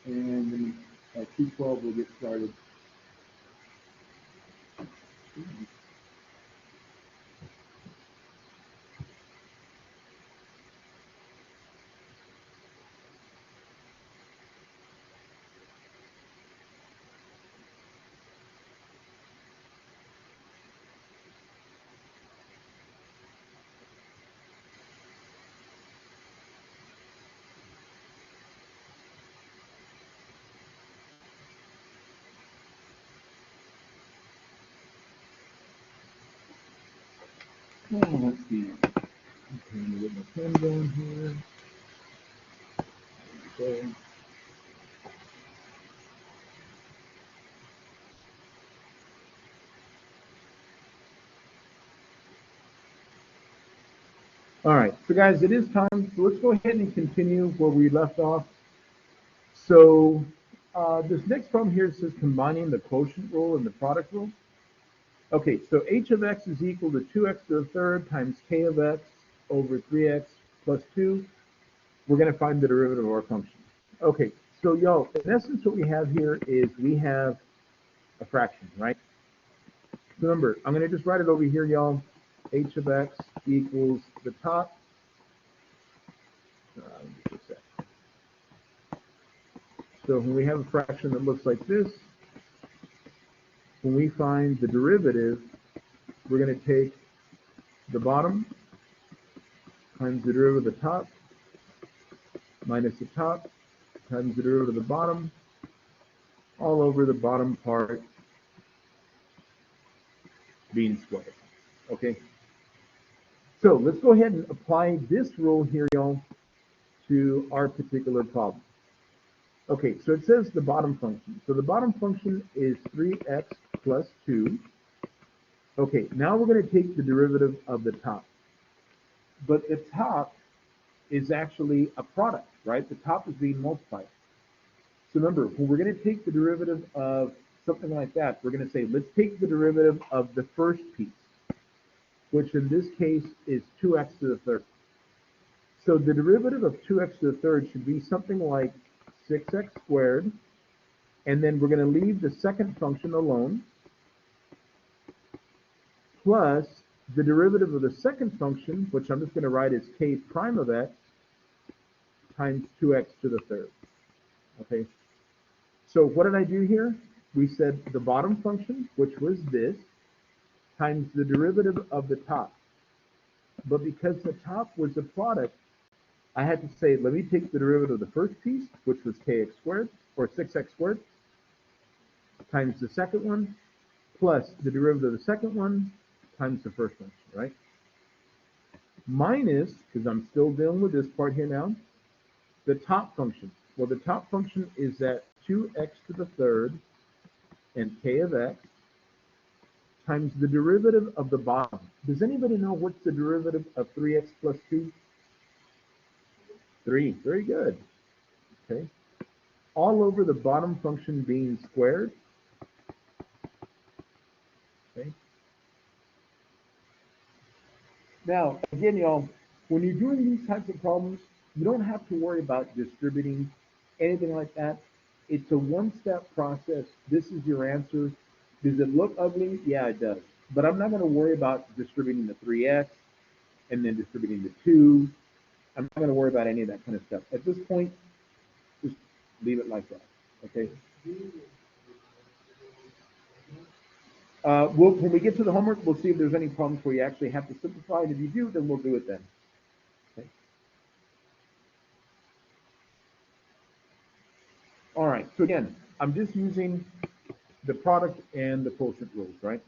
and then at 2:12 we'll get started. Oh, let's see. Okay, let me get my pen going here. Okay. All right, so guys, it is time. So let's go ahead and continue where we left off. So this next problem here says combining the quotient rule and the product rule. Okay, so h of x is equal to 2x to the third times k of x over 3x plus 2. We're going to find the derivative of our function. Okay, so y'all, in essence, what we have here is we have a fraction, right? So remember, I'm going to just write it over here, y'all. H of x equals the top. Just a sec. So when we have a fraction that looks like this, when we find the derivative, we're going to take the bottom times the derivative of the top minus the top times the derivative of the bottom all over the bottom part being squared. Okay, so let's go ahead and apply this rule here, y'all, to our particular problem. Okay, so it says the bottom function. So the bottom function is 3x plus 2. Okay, now we're going to take the derivative of the top. But the top is actually a product, right? The top is being multiplied. So remember, when we're going to take the derivative of something like that, we're going to say, let's take the derivative of the first piece, which in this case is 2x to the third. So the derivative of 2x to the third should be something like 6x squared, and then we're going to leave the second function alone, plus the derivative of the second function, which I'm just going to write as k prime of x, times 2x to the third. Okay, so what did I do here? We said the bottom function, which was this, times the derivative of the top. But because the top was a product, I had to say, let me take the derivative of the first piece, which was kx squared, or 6x squared, times the second one, plus the derivative of the second one, times the first one, right? Minus, because I'm still dealing with this part here now, the top function. Well, the top function is that 2x to the third and k of x times the derivative of the bottom. Does anybody know what's the derivative of 3x plus 2? 3. Very good. Okay. All over the bottom function being squared. Okay. Now, again, y'all, when you're doing these types of problems, you don't have to worry about distributing anything like that. It's a one-step process. This is your answer. Does it look ugly? Yeah, it does. But I'm not going to worry about distributing the 3x and then distributing the 2. I'm not going to worry about any of that kind of stuff. At this point, just leave it like that. Okay? When we get to the homework, we'll see if there's any problems where you actually have to simplify. And if you do, then we'll do it then. Okay? All right. So again, I'm just using the product and the quotient rules, right?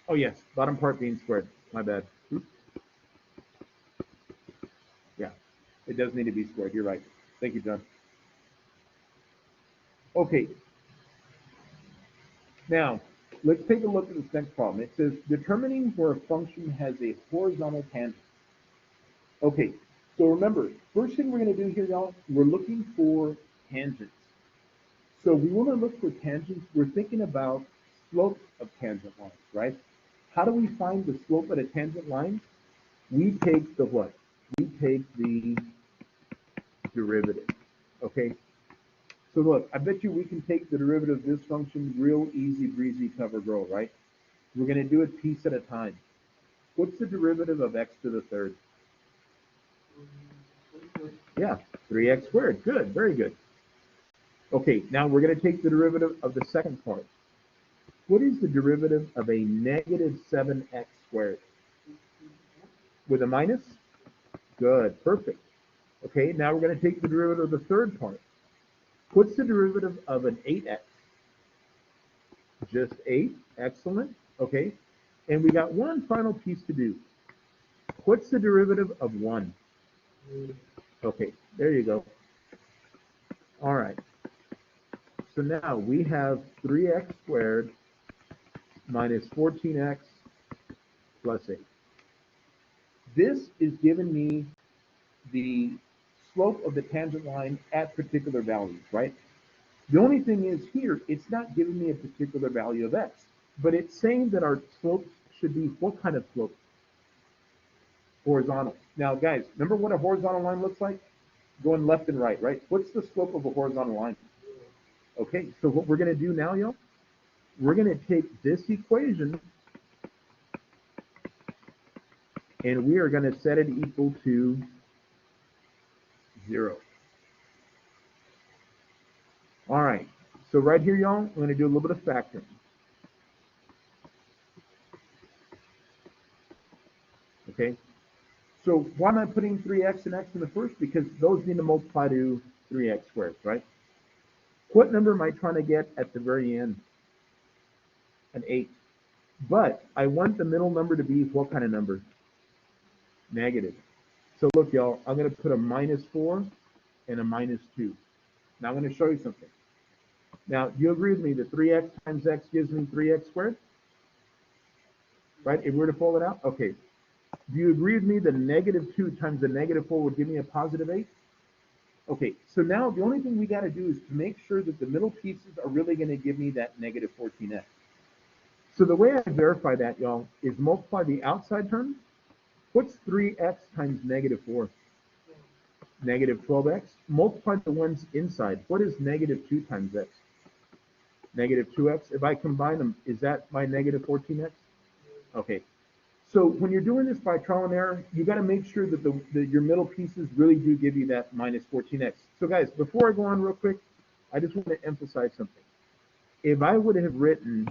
Oh, yes. Bottom part being squared. My bad. Oops. Yeah. It does need to be squared. You're right. Thank you, John. Okay. Now, let's take a look at this next problem. It says determining where a function has a horizontal tangent. Okay, so remember, first thing we're going to do here, y'all, we're looking for tangents. So we want to look for tangents. We're thinking about slopes of tangent lines, right? How do we find the slope of a tangent line? We take the what? We take the derivative, okay? So look, I bet you we can take the derivative of this function real easy breezy cover girl, right? We're going to do it piece at a time. What's the derivative of x to the third? Yeah, 3x squared. Good, very good. Okay, now we're going to take the derivative of the second part. What is the derivative of a negative 7x squared? With a minus? Good, perfect. Okay, now we're going to take the derivative of the third part. What's the derivative of an 8x? Just 8, excellent. Okay, and we got one final piece to do. What's the derivative of 1? Okay, there you go. All right. So now we have 3x squared minus 14x plus 8. This is giving me the slope of the tangent line at particular values, right? The only thing is here, it's not giving me a particular value of x, but it's saying that our slope should be what kind of slope? Horizontal. Now, guys, remember what a horizontal line looks like? Going left and right, right? What's the slope of a horizontal line? Okay, so what we're going to do now, y'all, we're going to take this equation and we are going to set it equal to 0. All right, so right here, y'all, I'm going to do a little bit of factoring. Okay, so why am I putting 3x and x in the first? Because those need to multiply to 3x squared, right? What number am I trying to get at the very end? An 8. But I want the middle number to be what kind of number? Negative. So look, y'all, I'm going to put a minus 4 and a minus 2. Now I'm going to show you something. Now, do you agree with me that 3x times x gives me 3x squared? Right? If we were to pull it out? Okay. Do you agree with me that negative 2 times the negative 4 would give me a positive 8? Okay, so now the only thing we got to do is to make sure that the middle pieces are really going to give me that negative 14x. So the way I verify that, y'all, is multiply the outside term. What's 3x times negative 4? Negative 12x. Multiply the ones inside. What is negative 2 times x? Negative 2x. If I combine them, is that my negative 14x? Okay. So when you're doing this by trial and error, you got to make sure that your middle pieces really do give you that minus 14x. So guys, before I go on real quick, I just want to emphasize something. If I would have written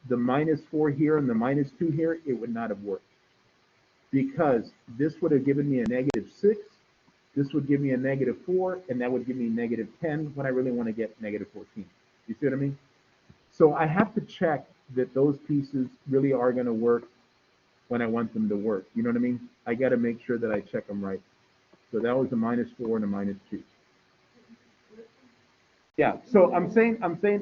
the minus 4 here and the minus 2 here, it would not have worked. Because this would have given me a negative 6, this would give me a negative 4, and that would give me negative 10 when I really want to get negative 14. You see what I mean? So I have to check that those pieces really are going to work when I want them to work. You know what I mean? I got to make sure that I check them right. So that was a minus 4 and a minus 2. Yeah. So I'm saying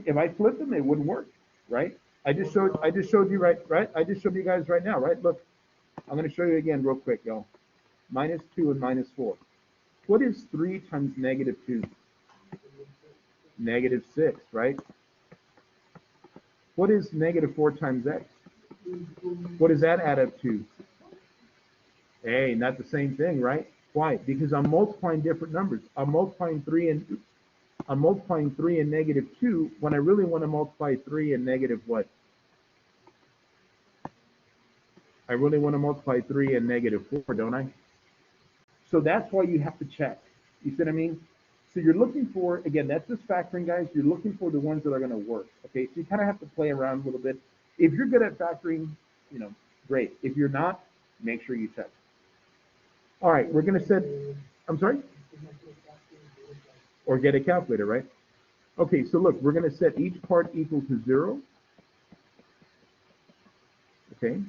if I flip them, it wouldn't work, right? I just showed you right. I just showed you guys right now, right? Look, I'm going to show you again real quick, y'all. Minus 2 and minus 4. What is 3 times negative 2? Negative 6, right? What is negative 4 times x? What does that add up to? Hey, not the same thing, right? Why? Because I'm multiplying different numbers. I'm multiplying 3 and negative 2 when I really want to multiply 3 and negative what? I really want to multiply 3 and negative 4, don't I? So that's why you have to check. You see what I mean? So you're looking for, again, that's just factoring, guys. You're looking for the ones that are going to work. Okay, so you kind of have to play around a little bit. If you're good at factoring, great. If you're not, make sure you check. All right, we're going to set, I'm sorry? Or get a calculator, right? Okay, so look, we're going to set each part equal to 0. Okay.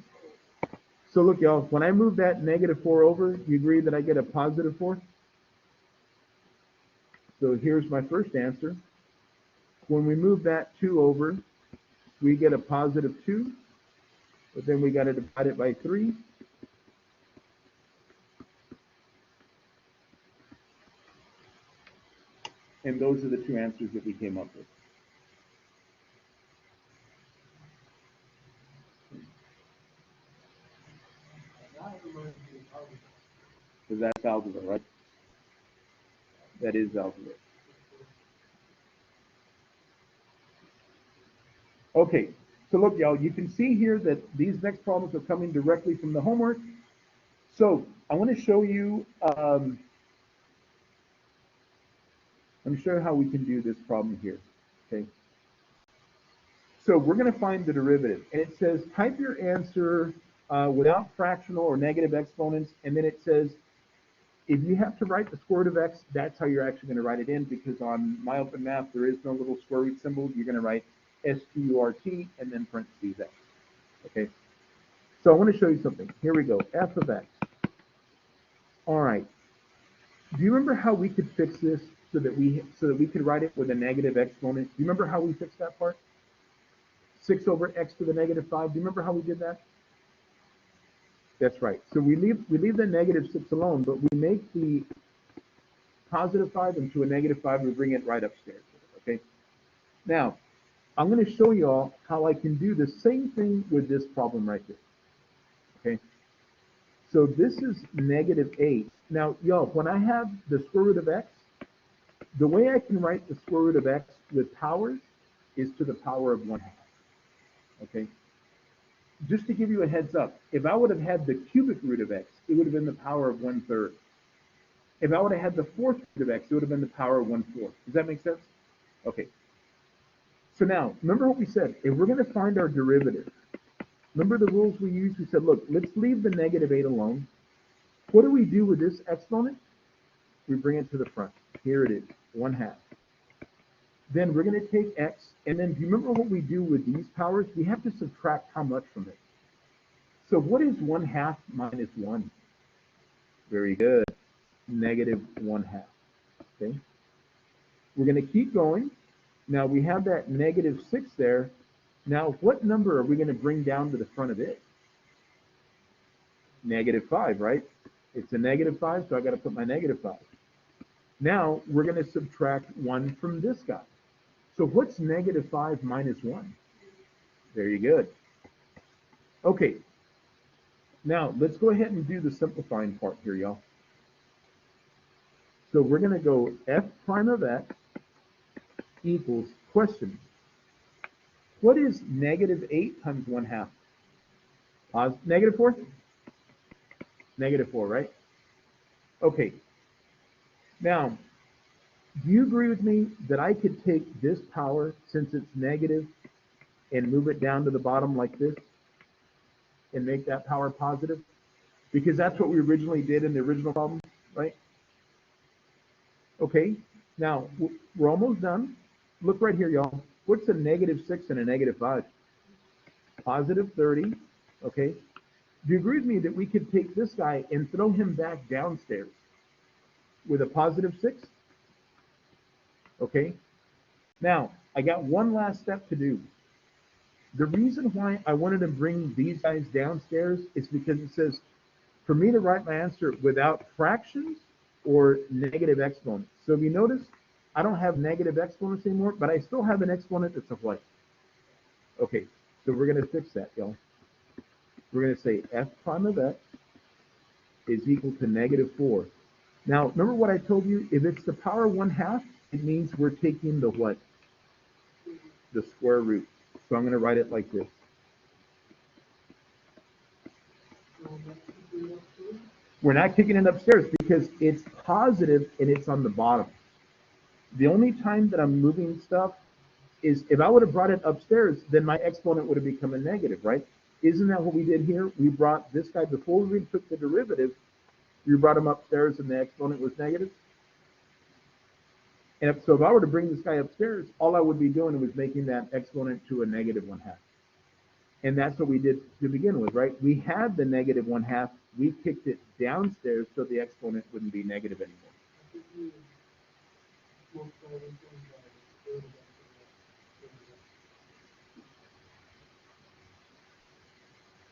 So look, y'all, when I move that negative 4 over, you agree that I get a positive 4? So here's my first answer. When we move that 2 over, we get a positive 2, but then we got to divide it by 3. And those are the two answers that we came up with. So that's algebra, right? That is algebra. Okay, so look, y'all, you can see here that these next problems are coming directly from the homework. So I want to show you, let me show you how we can do this problem here, okay? So we're going to find the derivative, and it says type your answer without fractional or negative exponents, and then it says if you have to write the square root of x, that's how you're actually going to write it in, because on my open math there is no little square root symbol. You're going to write sqrt and then parentheses x. Okay. So I want to show you something. Here we go. F of x. All right. Do you remember how we could fix this so that we could write it with a negative exponent? Do you remember how we fixed that part? 6 over x to the negative 5. Do you remember how we did that? That's right. So we leave the negative 6 alone, but we make the positive 5 into a negative 5. We bring it right upstairs. Okay. Now, I'm going to show you all how I can do the same thing with this problem right here. Okay. So this is negative 8. Now, y'all, when I have the square root of x, the way I can write the square root of x with powers is to the power of 1/2. Okay. Just to give you a heads up, if I would have had the cubic root of x, it would have been the power of 1/3. If I would have had the fourth root of x, it would have been the power of 1/4. Does that make sense? Okay. So now, remember what we said. If we're going to find our derivative, remember the rules we used? We said, look, let's leave the negative 8 alone. What do we do with this exponent? We bring it to the front. Here it is, 1/2. Then we're going to take x, and then do you remember what we do with these powers? We have to subtract how much from it. So what is 1/2 minus 1? Very good. Negative 1/2. Okay. We're going to keep going. Now we have that negative 6 there. Now what number are we going to bring down to the front of it? Negative 5, right? It's a negative 5, so I got to put my negative 5. Now we're going to subtract 1 from this guy. So what's negative 5 minus 1? Very good. Okay. Now let's go ahead and do the simplifying part here, y'all. So we're going to go f prime of x equals question. What is negative 8 times 1/2? Negative 4? Negative 4, right? Okay. Now, do you agree with me that I could take this power, since it's negative, and move it down to the bottom like this and make that power positive? Because that's what we originally did in the original problem, right? Okay. Now, we're almost done. Look right here, y'all. What's a negative 6 and a negative 5? Positive 30. Okay. Do you agree with me that we could take this guy and throw him back downstairs with a positive 6? Okay. Now, I got one last step to do. The reason why I wanted to bring these guys downstairs is because it says for me to write my answer without fractions or negative exponents. So if you notice, I don't have negative exponents anymore, but I still have an exponent that's a what? Okay, so we're going to fix that, y'all. We're going to say f prime of x is equal to negative 4. Now, remember what I told you? If it's the power 1/2, it means we're taking the what? The square root. So I'm going to write it like this. We're not kicking it upstairs because it's positive and it's on the bottom. The only time that I'm moving stuff is if I would have brought it upstairs, then my exponent would have become a negative, right? Isn't that what we did here? We brought this guy, before we took the derivative, we brought him upstairs and the exponent was negative. And so if I were to bring this guy upstairs, all I would be doing was making that exponent to a negative 1/2. And that's what we did to begin with, right? We had the negative 1/2. We kicked it downstairs so the exponent wouldn't be negative anymore.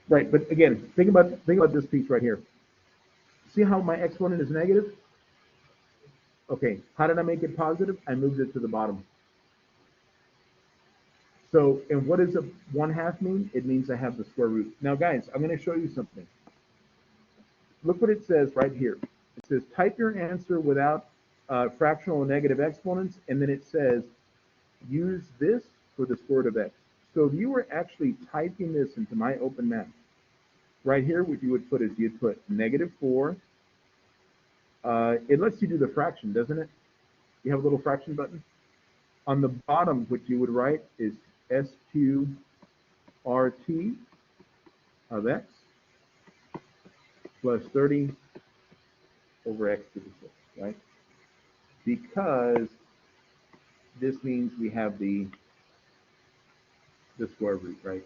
Right, but again, think about this piece right here. See how my exponent is negative? Okay, how did I make it positive? I moved it to the bottom. So, and what does a 1/2 mean? It means I have the square root. Now, guys, I'm going to show you something. Look what it says right here. It says type your answer without fractional or negative exponents, and then it says use this for the square root of x. So if you were actually typing this into my open math, right here, what you would put is you'd put -4. It lets you do the fraction, doesn't it? You have a little fraction button. On the bottom, what you would write is SQRT of x plus 30 over x to the 6, right? Because this means we have the square root, right?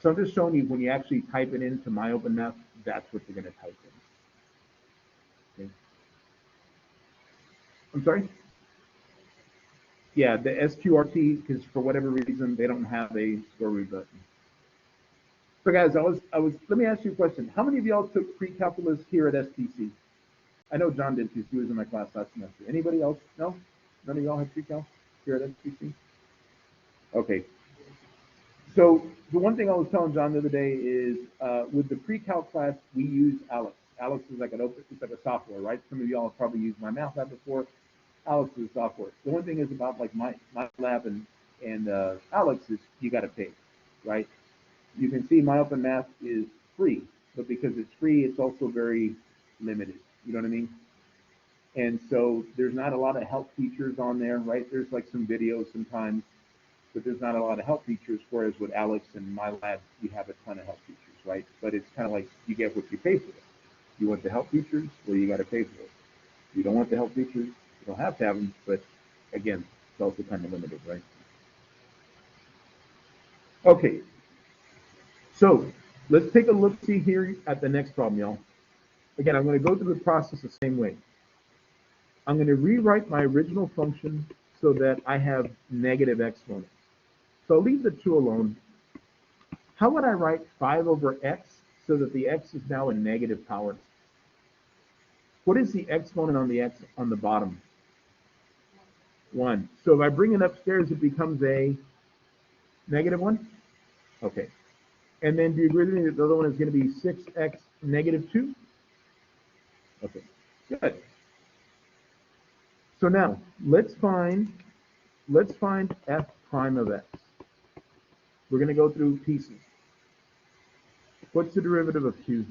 So I'm just showing you when you actually type it into my open math, that's what you're going to type in. Okay. I'm sorry? Yeah, the SQRT, because for whatever reason, they don't have a square root button. So guys, let me ask you a question. How many of y'all took pre-calculus here at STC? I know John did because he was in my class last semester. Anybody else? No? None of y'all have pre-cal here at STC? Okay. So the one thing I was telling John the other day is with the pre-cal class, we use Alex. Alex is like it's like a software, right? Some of y'all have probably used my math lab before. Alex is software. The one thing is about like my lab and Alex is you got to pay, right? You can see my open math is free, but because it's free, it's also very limited. You know what I mean? And so there's not a lot of help features on there, right? There's like some videos sometimes, but there's not a lot of help features. Whereas with Alex and my lab, we have a ton of help features, right? But it's kind of like you get what you pay for. You want the help features, well, you got to pay for it. You don't want the help features, you don't have to have them. But again, it's also kind of limited, right? Okay, so let's take a look-see here at the next problem, y'all. Again, I'm going to go through the process the same way. I'm going to rewrite my original function so that I have negative exponents. So I'll leave the 2 alone. How would I write 5 over x so that the x is now a negative power? What is the exponent on the x on the bottom? 1. So if I bring it upstairs, it becomes a -1? Okay. And then do you agree with me that the other one is going to be 6x -2? Okay, good. So now let's find f prime of x. We're going to go through pieces. What's the derivative of 2?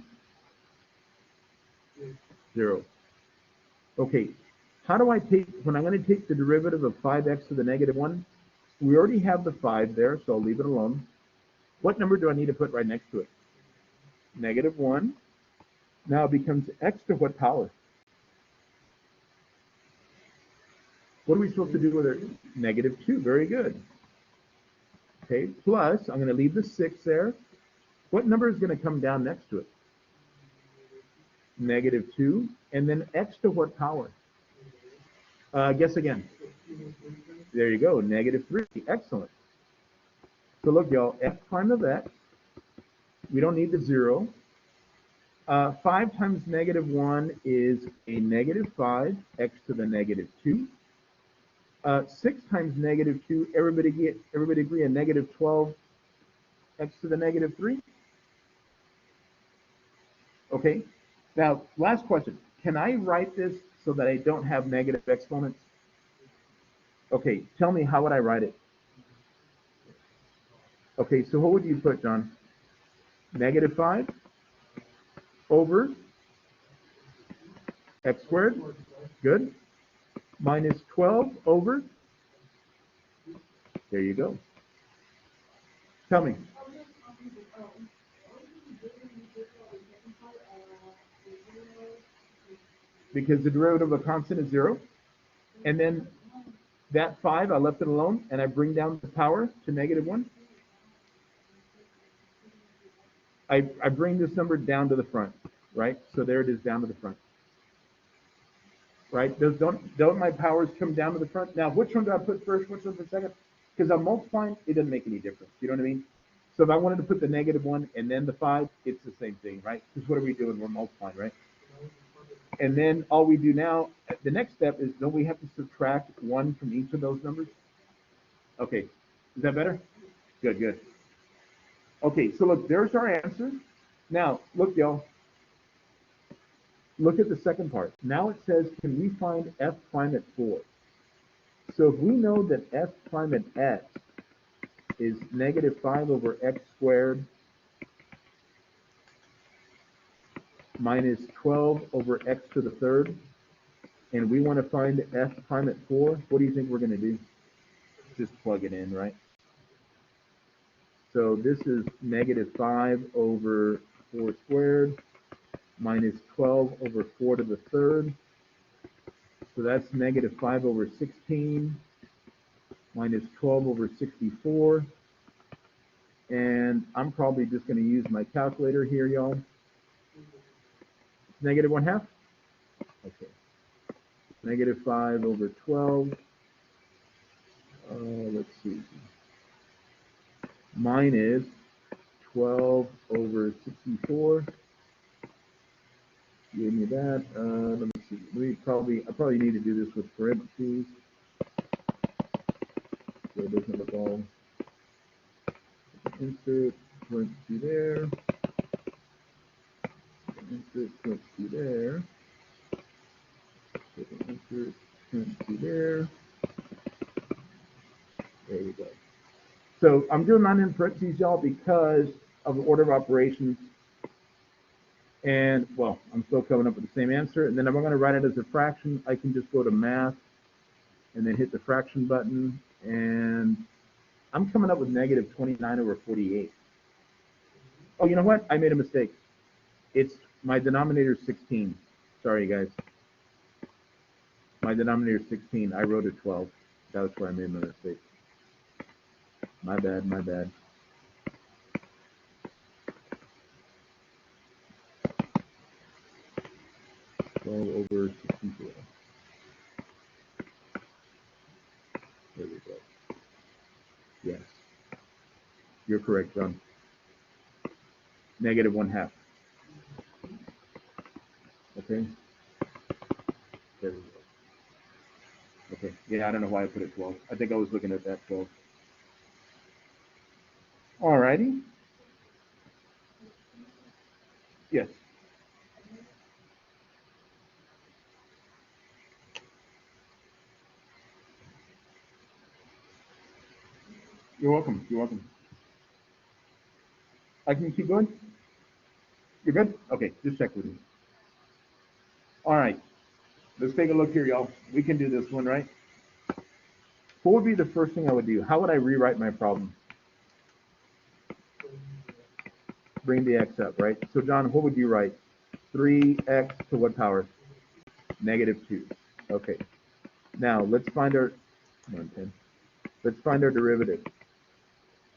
0. Okay, how do I take, when I'm going to take the derivative of 5x to the -1, we already have the 5 there, so I'll leave it alone. What number do I need to put right next to it? -1. Now it becomes x to what power? What are we supposed to do with it? -2, very good. Okay, plus, I'm going to leave the 6 there. What number is going to come down next to it? -2, and then x to what power? Guess again. There you go, -3. Excellent. So look, y'all, f prime of x, we don't need the 0. 5 times -1 is a -5, x to the -2. 6 times -2, everybody agree, a -12, x to the -3? Okay, now last question. Can I write this so that I don't have negative exponents? Okay, tell me, how would I write it? Okay, so what would you put, John? -5 over x squared, good, minus 12 over, there you go. Tell me. Because the derivative of a constant is 0. And then that 5, I left it alone, and I bring down the power to -1. I bring this number down to the front, right? So there it is down to the front. Right? Don't my powers come down to the front? Now, which one do I put first? Which one for second? Because I'm multiplying, it doesn't make any difference. You know what I mean? So if I wanted to put the -1 and then the 5, it's the same thing, right? Because what are we doing? We're multiplying, right? And then all we do now, the next step is, don't we have to subtract 1 from each of those numbers? Okay, is that better? Good, good. Okay, so look, there's our answer. Now, look, y'all. Look at the second part. Now it says, can we find f prime at 4? So if we know that f prime at x is negative 5 over x squared minus 12 over x to the third. And we want to find f prime at 4. What do you think we're going to do? Just plug it in, right? So this is negative 5 over 4 squared minus 12 over 4 to the third. So that's negative 5 over 16 minus 12 over 64. And I'm probably just going to use my calculator here, y'all. Negative 1/2? Okay. Negative 5 over 12. Let's see. Minus 12 over 64. Give me that. Let me see. I probably need to do this with parentheses. So it doesn't look all. Insert parentheses there. Insert parentheses there. Insert parentheses there. There we go. So I'm doing mine in parentheses, y'all, because of the order of operations. And, well, I'm still coming up with the same answer. And then if I'm going to write it as a fraction, I can just go to math and then hit the fraction button. And I'm coming up with negative 29 over 48. Oh, you know what? I made a mistake. It's my denominator is 16. Sorry, guys. My denominator is 16. I wrote a 12. That was where I made my mistake. My bad, my bad. Over 64. There we go. Yes. You're correct, John. Negative 1/2. Okay. There we go. Okay. Yeah, I don't know why I put it 12. I think I was looking at that 12. All righty. Yes. You're welcome. You're welcome. I can keep going? You're good? Okay, just check with me. All right. Let's take a look here, y'all. We can do this one, right? What would be the first thing I would do? How would I rewrite my problem? Bring the x up, right? So, John, what would you write? 3x to what power? Negative 2. Okay. Now, let's find our, come on, 10. Let's find our derivative.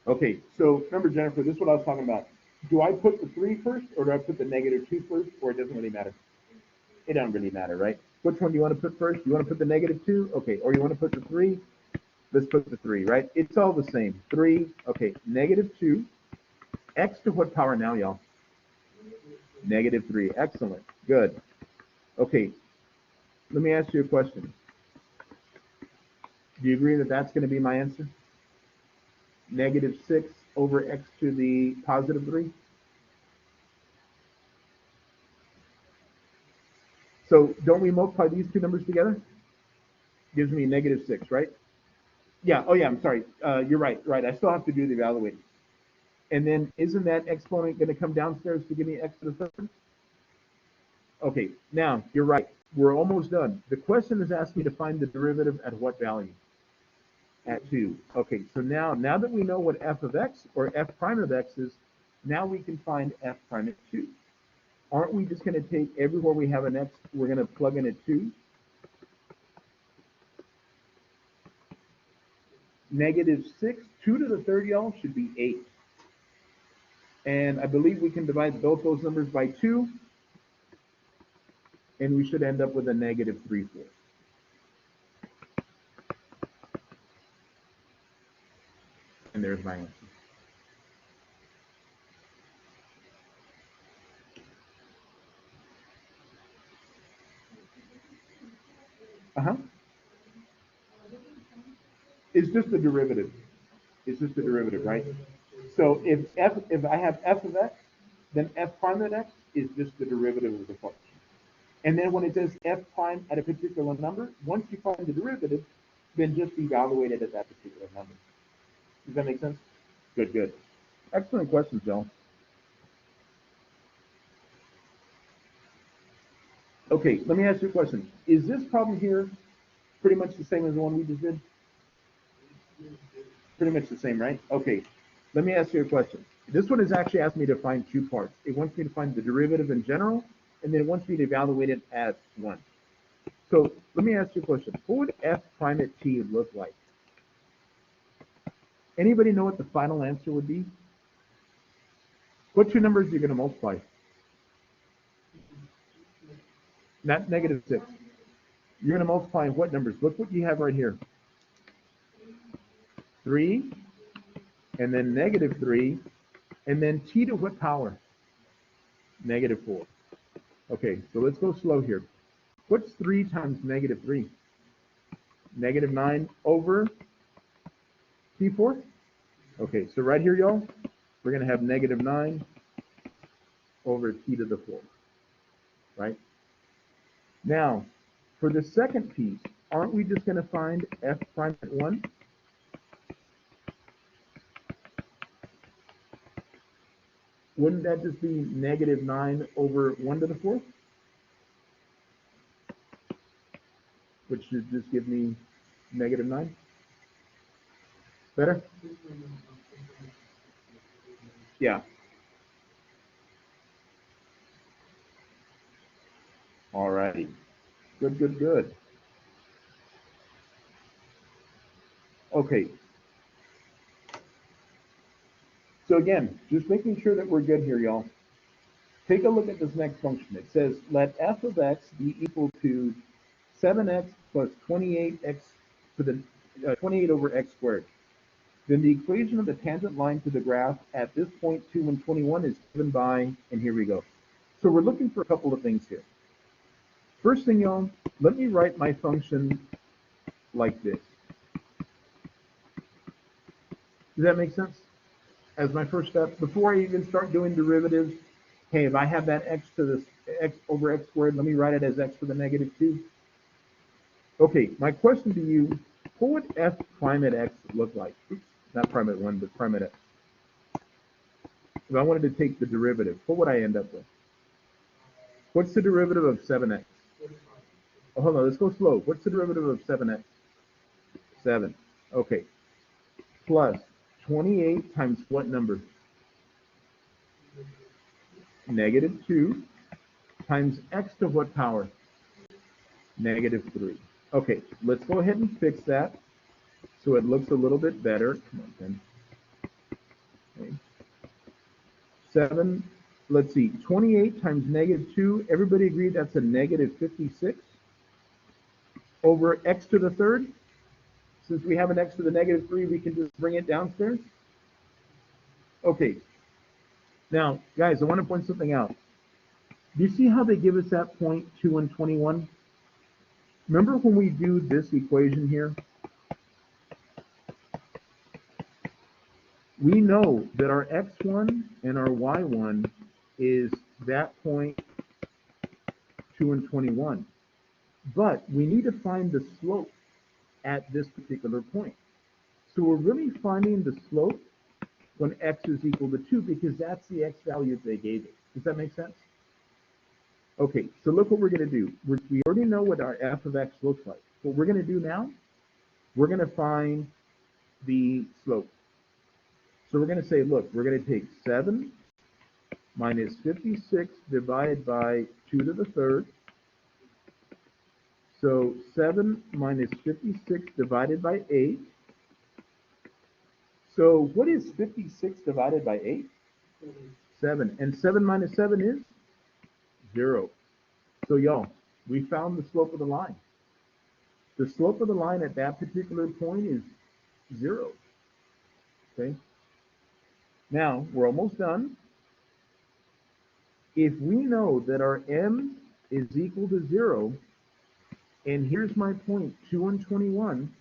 Okay, so remember, Jennifer, this is what I was talking about. Do I put the 3 first, or do I put the negative 2 first, or it doesn't really matter? It doesn't really matter, right? Which one do you want to put first? You want to put the negative 2? Okay, or you want to put the 3? Let's put the 3, right? It's all the same. 3, okay, negative 2. X to what power now, y'all? Negative 3. Excellent. Good. Okay, let me ask you a question. Do you agree that that's going to be my answer? Negative 6 over x to the positive 3? So don't we multiply these two numbers together? Gives me negative 6, right? Yeah, oh yeah, I'm sorry. You're right, right. I still have to do the evaluating. And then isn't that exponent going to come downstairs to give me x to the third? Okay, now you're right. We're almost done. The question is asking me to find the derivative at what value? At 2. Okay, so now that we know what f of x or f prime of x is, now we can find f prime at 2. Aren't we just going to take everywhere we have an x, we're going to plug in a 2? Negative 6, 2 to the third, y'all, should be 8. And I believe we can divide both those numbers by 2, and we should end up with a negative 3/4. And there's my answer. Uh-huh. It's just the derivative. It's just the derivative, right? So if I have f of x, then f prime of x is just the derivative of the function. And then when it says f prime at a particular number, once you find the derivative, then just evaluate it at that particular number. Does that make sense? Good, good. Excellent questions, Joe. Okay, let me ask you a question. Is this problem here pretty much the same as the one we just did? Pretty much the same, right? Okay, let me ask you a question. This one is actually asked me to find two parts. It wants me to find the derivative in general, and then it wants me to evaluate it at one. So let me ask you a question. What would f prime at t look like? Anybody know what the final answer would be? What two numbers are you going to multiply? Not negative 6. You're going to multiply what numbers? Look what you have right here. 3, and then negative 3, and then t to what power? Negative 4. Okay, so let's go slow here. What's 3 times negative 3? Negative 9 over t4? Okay, so right here, y'all, we're going to have negative 9 over t to the 4, right? Now, for the second piece, aren't we just going to find f prime at 1? Wouldn't that just be negative 9 over 1 to the 4th? Which should just give me negative 9. Better? Yeah. All righty. Good, good, good. Okay. So again, just making sure that we're good here, y'all. Take a look at this next function. It says, let f of x be equal to 7x plus 28x to the 28 over x squared. Then the equation of the tangent line to the graph at this point 2 and 21 is given by, and here we go. So we're looking for a couple of things here. First thing, y'all, let me write my function like this. Does that make sense? As my first step, before I even start doing derivatives, hey, if I have that x to this x over x squared, let me write it as x to the negative 2. Okay, my question to you, what would f prime at x look like? Oops, not prime at 1, but prime at x. If I wanted to take the derivative, what would I end up with? What's the derivative of 7x? Oh, hold on, let's go slow. What's the derivative of 7x? 7. Okay. Plus 28 times what number? Negative 2 times x to what power? Negative 3. Okay, let's go ahead and fix that so it looks a little bit better. Come on, then. Okay. 7, let's see, 28 times negative 2. Everybody agree that's a negative 56 over x to the third? Since we have an x to the negative 3, we can just bring it downstairs? Okay. Now, guys, I want to point something out. Do you see how they give us that point 2 and 21? Remember when we do this equation here? We know that our x1 and our y1 is that point 2 and 21. But we need to find the slope at this particular point. So we're really finding the slope when x is equal to 2 because that's the x value that they gave us. Does that make sense? Okay, so look what we're going to do. We already know what our f of x looks like. What we're going to do now, we're going to find the slope. So we're going to say, look, we're going to take 7 minus 56 divided by 2 to the third. So 7 minus 56 divided by 8. So what is 56 divided by 8? 7. And 7 minus 7 is 0. So y'all, we found the slope of the line. The slope of the line at that particular point is 0. Okay. Now, we're almost done. If we know that our m is equal to 0, and here's my point, 2 and 21,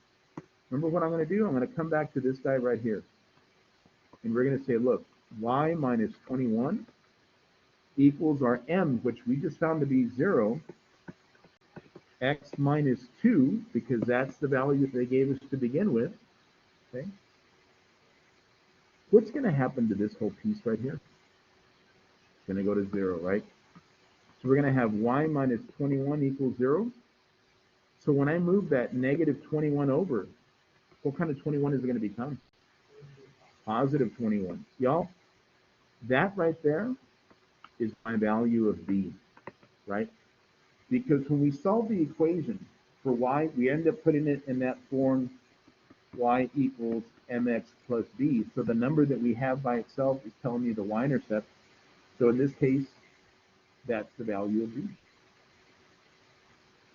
remember what I'm going to do? I'm going to come back to this guy right here. And we're going to say, look, y minus 21 equals our m, which we just found to be 0, x minus 2, because that's the value that they gave us to begin with. Okay. what's going to happen to this whole piece right here? It's going to go to 0, right? So we're going to have y minus 21 equals 0. So when I move that negative 21 over, what kind of 21 is it going to become? Positive 21. Y'all, that right there is my value of b, right? Because when we solve the equation for y, we end up putting it in that form, y equals mx plus b. So the number that we have by itself is telling me the y-intercept. So in this case, that's the value of b.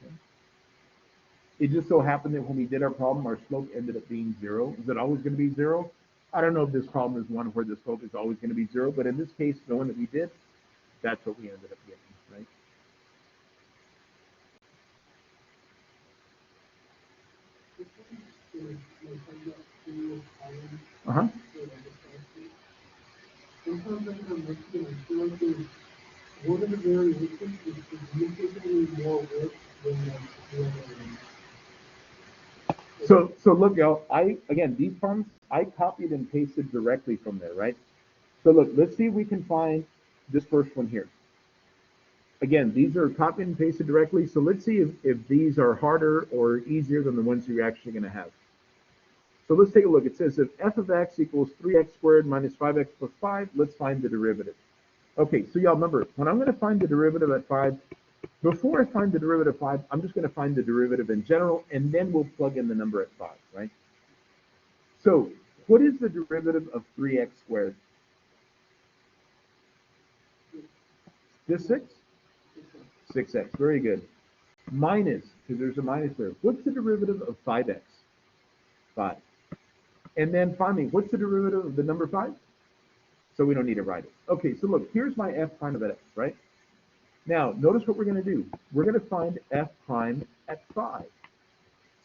Okay. It just so happened that when we did our problem, our slope ended up being 0. Is it always going to be 0? I don't know if this problem is one where the slope is always going to be 0, but in this case, the one that we did, that's what we ended up getting, right? Uh-huh. One of the variations is significantly more work than the other. So look, y'all, again, these problems, I copied and pasted directly from there, right? So look, let's see if we can find this first one here. Again, these are copied and pasted directly, so let's see if these are harder or easier than the ones you're actually going to have. So let's take a look. It says if f of x equals 3x squared minus 5x plus 5, let's find the derivative. Okay, so y'all remember, when I'm going to find the derivative at 5, before I find the derivative of 5, I'm just going to find the derivative in general, and then we'll plug in the number at 5, right? So what is the derivative of 3x squared? Just 6? 6x, very good. Minus, because there's a minus there. What's the derivative of 5x? 5. And then finally, what's the derivative of the number 5? So we don't need to write it. Okay, so look, here's my f prime of x, right? Now, notice what we're going to do. We're going to find f prime at 5.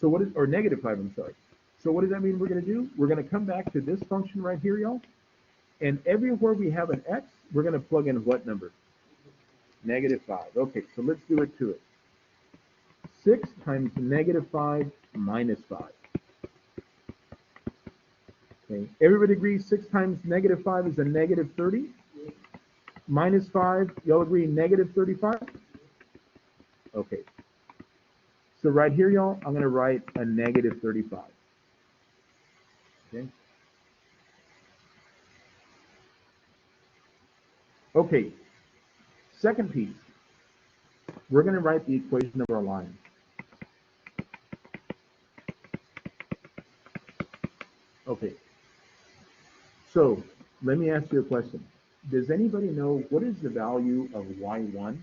So what is, or negative 5, I'm sorry. So what does that mean we're going to do? We're going to come back to this function right here, y'all. And everywhere we have an x, we're going to plug in what number? Negative 5. Okay, so let's do it to it. 6 times negative 5 minus 5. Okay, everybody agrees 6 times negative 5 is a negative 30? Minus 5, y'all agree negative 35? Okay. So right here, y'all, I'm going to write a negative 35. Okay. Okay. Second piece. We're going to write the equation of our line. Okay. So let me ask you a question. Does anybody know what is the value of y1?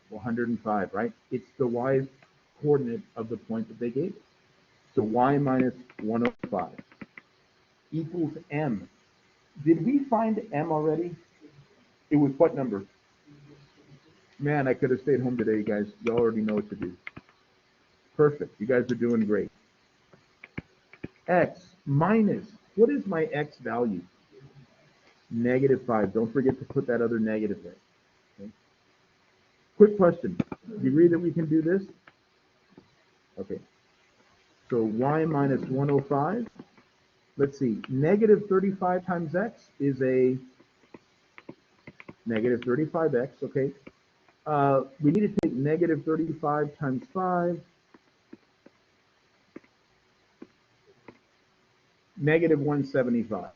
105, right? It's the y coordinate of the point that they gave us. So y minus 105 equals m. Did we find m already? It was what number? Man, I could have stayed home today, guys. You already know what to do. Perfect. You guys are doing great. X minus, what is my x value? Negative 5. Don't forget to put that other negative there. Okay. Quick question. Do you agree that we can do this? Okay. So y minus 105. Let's see. Negative 35 times x is a negative 35x. Okay. We need to take negative 35 times 5. Negative 175.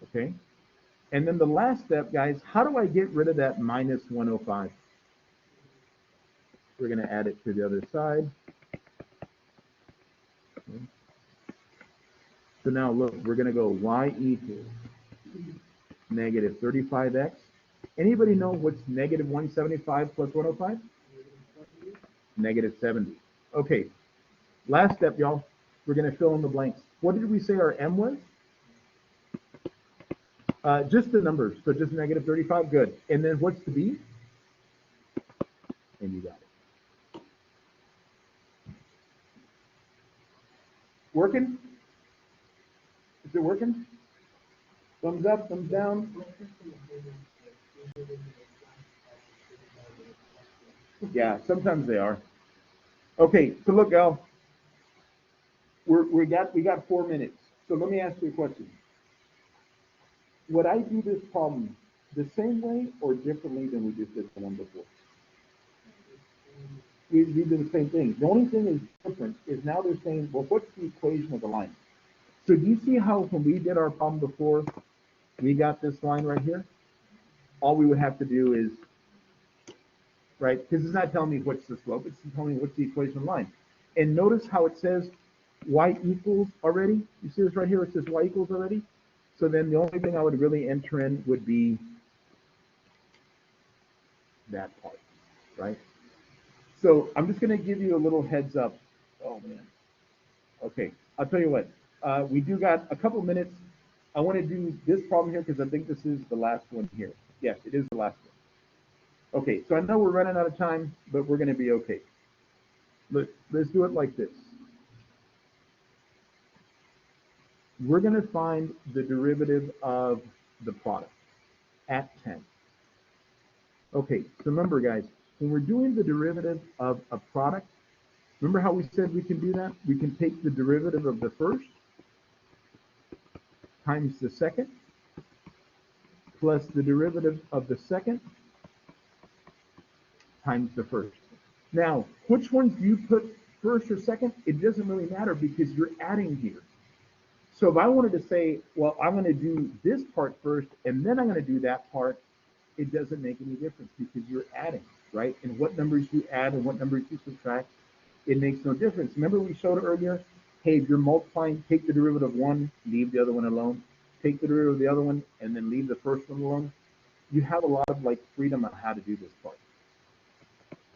Okay. And then the last step, guys, how do I get rid of that minus 105? We're going to add it to the other side. Okay. So now look, we're going to go y equals negative 35x. Anybody know what's negative 175 plus 105? Negative 70. Okay. Last step, y'all. We're going to fill in the blanks. What did we say our m was? Just the numbers. So just negative 35. Good. And then what's the b? And you got it. Working? Is it working? Thumbs up, thumbs down? Yeah, sometimes they are. Okay, so look, Al. We got 4 minutes. So let me ask you a question. Would I do this problem the same way or differently than we just did the one before? We do the same thing. The only thing is different is now they're saying, well, what's the equation of the line? So do you see how when we did our problem before, we got this line right here? All we would have to do is, right, because it's not telling me what's the slope, it's telling me what's the equation of the line. And notice how it says y equals already. You see this right here? It says y equals already. So then the only thing I would really enter in would be that part, right? So I'm just going to give you a little heads up. Oh, man. Okay, I'll tell you what. We do got a couple minutes. I want to do this problem here because I think this is the last one here. Yes, it is the last one. Okay, so I know we're running out of time, but we're going to be okay. Let's do it like this. We're going to find the derivative of the product at 10. Okay, so remember, guys, when we're doing the derivative of a product, remember how we said we can do that? We can take the derivative of the first times the second plus the derivative of the second times the first. Now, which ones do you put first or second? It doesn't really matter because you're adding here. So if I wanted to say, well, I'm going to do this part first and then I'm going to do that part, it doesn't make any difference because you're adding, right? And what numbers you add and what numbers you subtract, it makes no difference. Remember we showed earlier, hey, if you're multiplying, take the derivative of one, leave the other one alone. Take the derivative of the other one and then leave the first one alone. You have a lot of like freedom on how to do this part.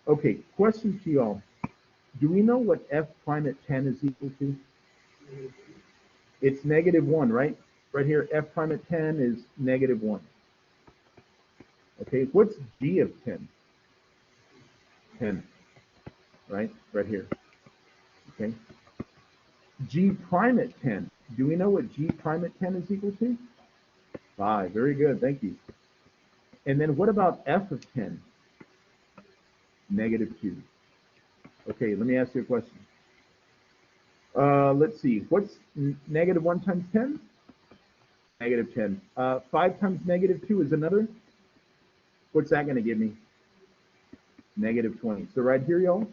Okay, question to y'all. Do we know what f prime at 10 is equal to? It's -1, right? Right here, f prime at 10 is -1. Okay, what's g of 10? 10, right? Right here. Okay. G prime at 10. Do we know what G prime at 10 is equal to? 5. Very good. Thank you. And then what about F of 10? -2. Okay, let me ask you a question. Let's see. What's -1 times 10? -10. 5 times -2 is another. What's that going to give me? -20. So right here, y'all,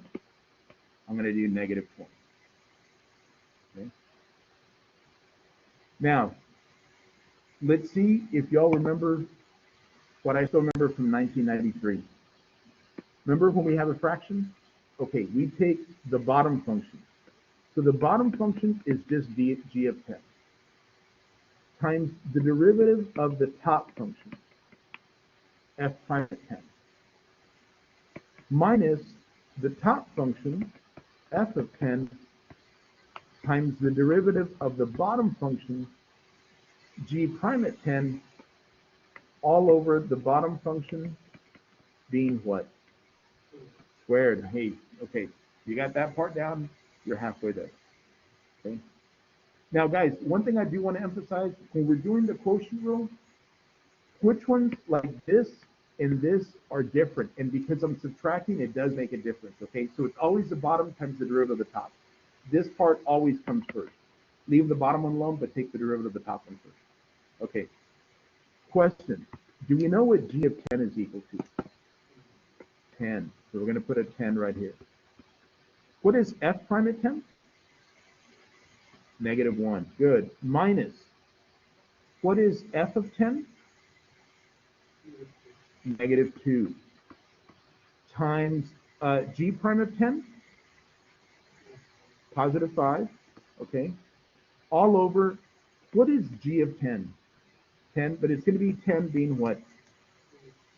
I'm going to do -20. Okay. Now, let's see if y'all remember what I still remember from 1993. Remember when we have a fraction? Okay, we take the bottom function. So the bottom function is just g of 10 times the derivative of the top function, f prime at 10, minus the top function, f of 10, times the derivative of the bottom function, g prime at 10, all over the bottom function being what? Squared. Hey, okay, you got that part down, you're halfway there. Okay. Now, guys, one thing I do want to emphasize, when we're doing the quotient rule, which ones like this and this are different. And because I'm subtracting, it does make a difference, okay? So it's always the bottom times the derivative of the top. This part always comes first. Leave the bottom one alone, but take the derivative of the top one first. Okay. Question. Do we know what g of 10 is equal to? 10. So we're going to put a 10 right here. What is f prime at 10? -1. Good. Minus. What is f of 10? -2. Times g prime of 10? +5. Okay. All over. What is g of 10? 10, but it's going to be 10 being what?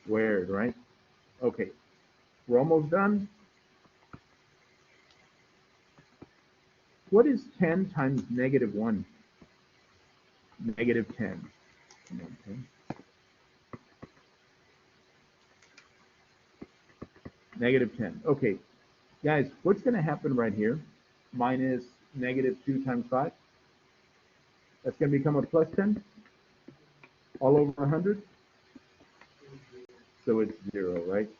Squared, right? Okay. We're almost done. What is 10 times -1? -10. Come on, 10. -10. Okay. Guys, what's going to happen right here? Minus -2 times 5. That's going to become a plus 10. All over 100. So it's 0, right?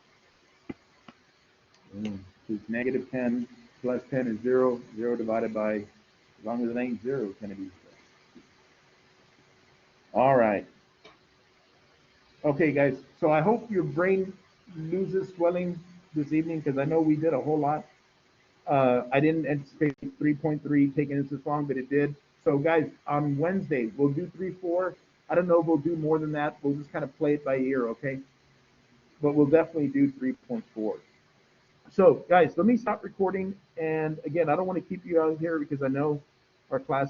So it's -10 plus 10 is 0. 0 divided by As long as it ain't 0, it's going to be 0. All right. Okay, guys. So I hope your brain loses swelling this evening because I know we did a whole lot. I didn't anticipate 3.3 taking us this long, but it did. So, guys, on Wednesday, we'll do 3.4. I don't know if we'll do more than that. We'll just kind of play it by ear, okay? But we'll definitely do 3.4. So, guys, let me stop recording. And again, I don't want to keep you out here because I know our class